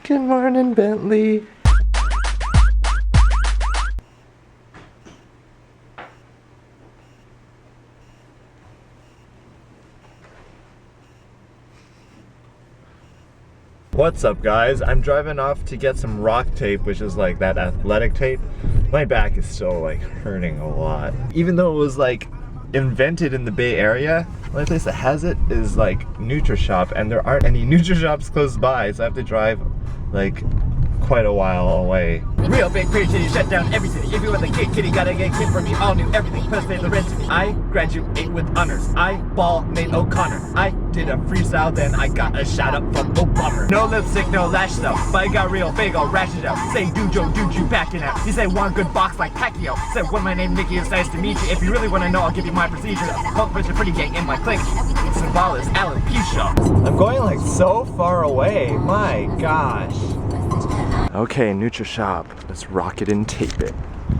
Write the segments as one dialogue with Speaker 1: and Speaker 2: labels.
Speaker 1: Good morning, Bentley. What's up, guys? I'm driving off to get some Rocktape, which is like that athletic tape. My back is still like hurting a lot. Even though it was like invented in the Bay Area, the only place that has it is like Nutrashop, and there aren't any Nutrashops close by, so I have to drive like quite a while away.
Speaker 2: Real big pretty titty, shut down every city. If you want the kid kitty, gotta get kid for me. All new everything, plus pay the rent to me. I graduate with honors. I ball made O'Connor. I did a freestyle, then I got a shout out from Obama. No lipstick, no lash though, but I got real big, I'll rash it out. Say Dujo, Duju, backing out. You say one good box like Pacquiao. Say what my name Nikki, it's nice to meet you. If you really wanna know, I'll give you my procedure. Punk bunch of pretty gang in my clique. Symbol is alopecia. I'm going like so far away, my gosh.
Speaker 1: Okay, Nutrashop. Let's rock it and tape it.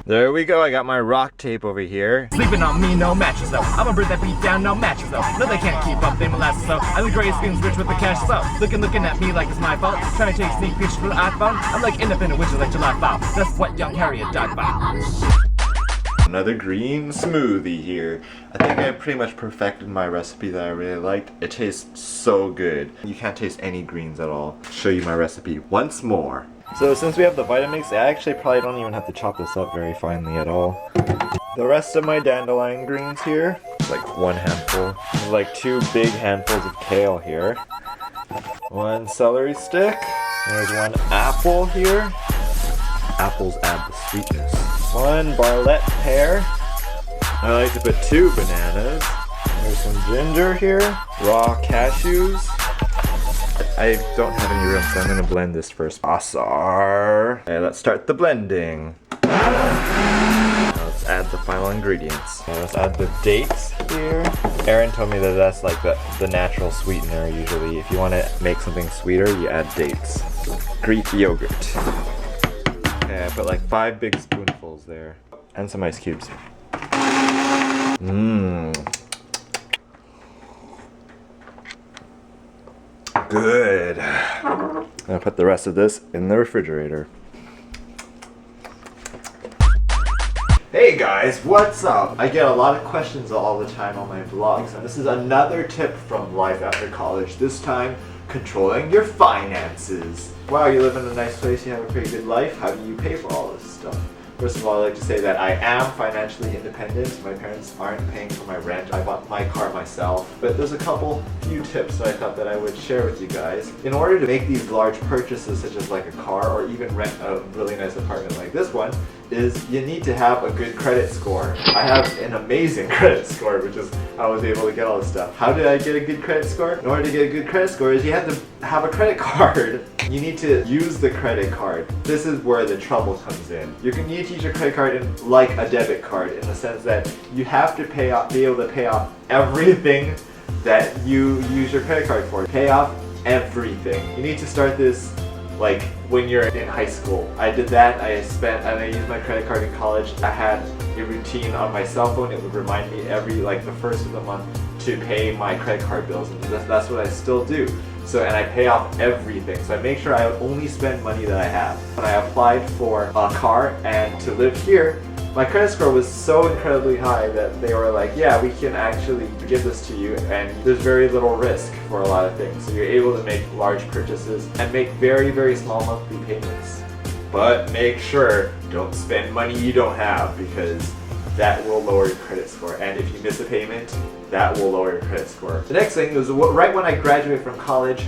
Speaker 1: There we go. I got my Rocktape over here.
Speaker 2: Sleeping on me, no mattress though. I'm a bird that beat down, no mattress though. No, they can't keep up, they molasses though. I'm the greatest things rich with the cash flow. Looking at me like it's my fault. Trying to take sneak pictures for the iPhone. I'm like independent witches like July 5. That's what young Harriet died by.
Speaker 1: Another green smoothie here. I think I pretty much perfected my recipe that I really liked. It tastes so good. You can't taste any greens at all. Show you my recipe once more. So since we have the Vitamix, I actually probably don't even have to chop this up very finely at all. The rest of my dandelion greens here, like one handful. There's like 2 big handfuls of kale here. 1 celery stick. There's 1 apple here. Apples add the sweetness. 1 barlette pear. I like to put 2 bananas. There's some ginger here. Raw cashews. I don't have any room, so I'm gonna blend this first. Asar. Okay, let's start the blending. Now let's add the final ingredients. Okay, let's add the dates here. Aaron told me that that's like the natural sweetener usually. If you want to make something sweeter, you add dates. Greek yogurt. Okay, I put like 5 big spoonfuls there. And some ice cubes. Mmm. Good. I'll put the rest of this in the refrigerator. Hey guys, what's up? I get a lot of questions all the time on my vlogs, and this is another tip from Life After College. This time, controlling your finances. Wow, you live in a nice place, you have a pretty good life. How do you pay for all this stuff? First of all, I'd like to say that I am financially independent. My parents aren't paying for my rent. I bought my car myself. But there's a few tips that I thought that I would share with you guys. In order to make these large purchases, such as like a car or even rent a really nice apartment like this one, is you need to have a good credit score. I have an amazing credit score, which is how I was able to get all this stuff. How did I get a good credit score? In order to get a good credit score is you have to have a credit card. You need to use the credit card. This is where the trouble comes in. You need to use your credit card like a debit card, in the sense that you have to be able to pay off everything that you use your credit card for. Pay off everything. You need to start this like when you're in high school. I did that. I used my credit card in college. I had a routine on my cell phone. It would remind me the first of the month to pay my credit card bills, and that's what I still do. So, and I pay off everything. So I make sure I only spend money that I have. When I applied for a car and to live here, my credit score was so incredibly high that they were like, yeah, we can actually give this to you, and there's very little risk for a lot of things. So you're able to make large purchases and make very, very small monthly payments. But make sure, don't spend money you don't have, because that will lower your credit score. And if you miss a payment, that will lower your credit score. The next thing is, right when I graduated from college,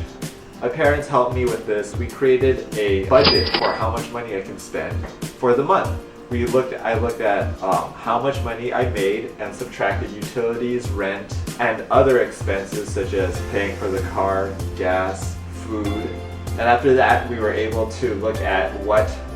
Speaker 1: my parents helped me with this. We created a budget for how much money I can spend for the month. I looked at how much money I made and subtracted utilities, rent, and other expenses such as paying for the car, gas, food. And after that, we were able to look at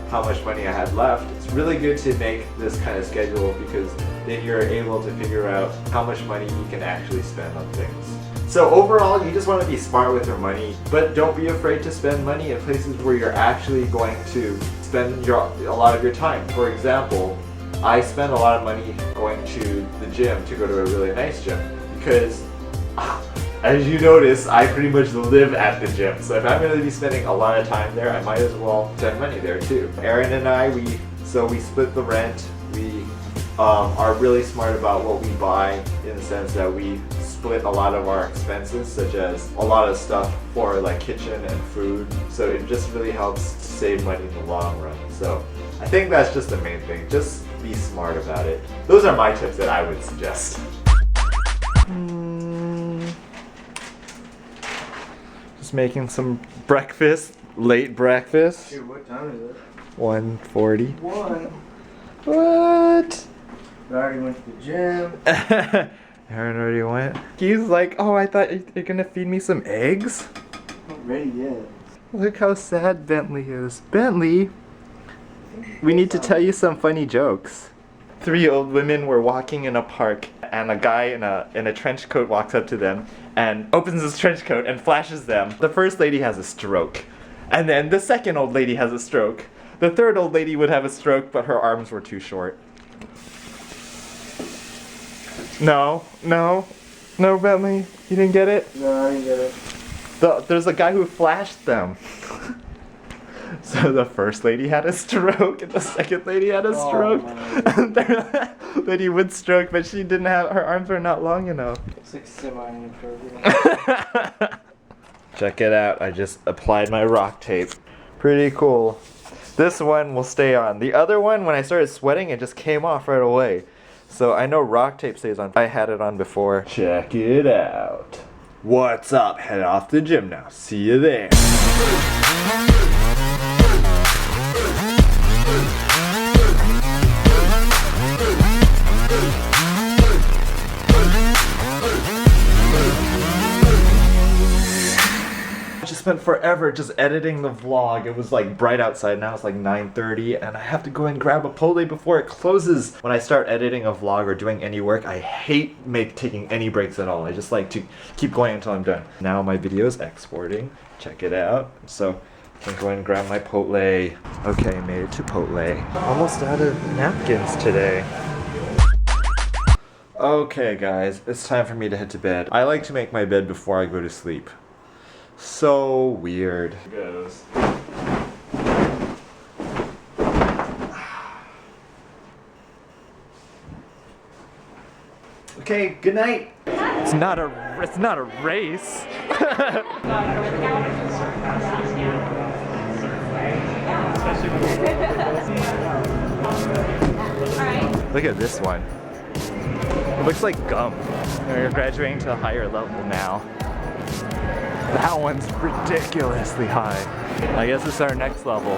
Speaker 1: how much money I had left. It's really good to make this kind of schedule, because then you're able to figure out how much money you can actually spend on things. So overall, you just want to be smart with your money, but don't be afraid to spend money in places where you're actually going to spend a lot of your time. For example, I spend a lot of money going to the gym, to go to a really nice gym, because as you notice, I pretty much live at the gym. So if I'm going to be spending a lot of time there, I might as well spend money there too. Aaron and I, we split the rent. We are really smart about what we buy in the sense that we split a lot of our expenses, such as a lot of stuff for like kitchen and food. So it just really helps save money in the long run. So I think that's just the main thing. Just be smart about it. Those are my tips that I would suggest. Just making some breakfast, late breakfast.
Speaker 3: Dude, what time is it?
Speaker 1: 1:40.
Speaker 3: One.
Speaker 1: What?
Speaker 3: I already went to the gym.
Speaker 1: Aaron already went. He's like, oh, I thought you're gonna feed me some eggs?
Speaker 3: Not ready yet.
Speaker 1: Look how sad Bentley is. Bentley, we need to tell you some funny jokes. 3 old women were walking in a park, and a guy in a trench coat walks up to them and opens his trench coat and flashes them. The first lady has a stroke, and then the second old lady has a stroke. The third old lady would have a stroke, but her arms were too short. No, Bentley, you didn't get it?
Speaker 3: No, I didn't get it.
Speaker 1: There's a guy who flashed them. So the first lady had a stroke, and the second lady had a stroke. And the third lady with stroke, but she didn't have, her arms are not long enough.
Speaker 3: It's like semi-inappropriate.
Speaker 1: Check it out, I just applied my Rocktape. Pretty cool. This one will stay on. The other one, when I started sweating, it just came off right away. So I know Rocktape stays on. I had it on before. Check it out. What's up? Head off to the gym now. See you there. I just spent forever just editing the vlog. It was like bright outside, now it's like 9:30, and I have to go and grab a Chipotle before it closes. When I start editing a vlog or doing any work, I hate taking any breaks at all. I just like to keep going until I'm done. Now my video is exporting. Check it out. So I can go and grab my Chipotle. Okay, made it to Chipotle. Almost out of napkins today. Okay guys, it's time for me to head to bed. I like to make my bed before I go to sleep. So weird. Goes. Okay, good night. It's not a race. Look at this one. It looks like gum. We're graduating to a higher level now. That one's ridiculously high. I guess it's our next level.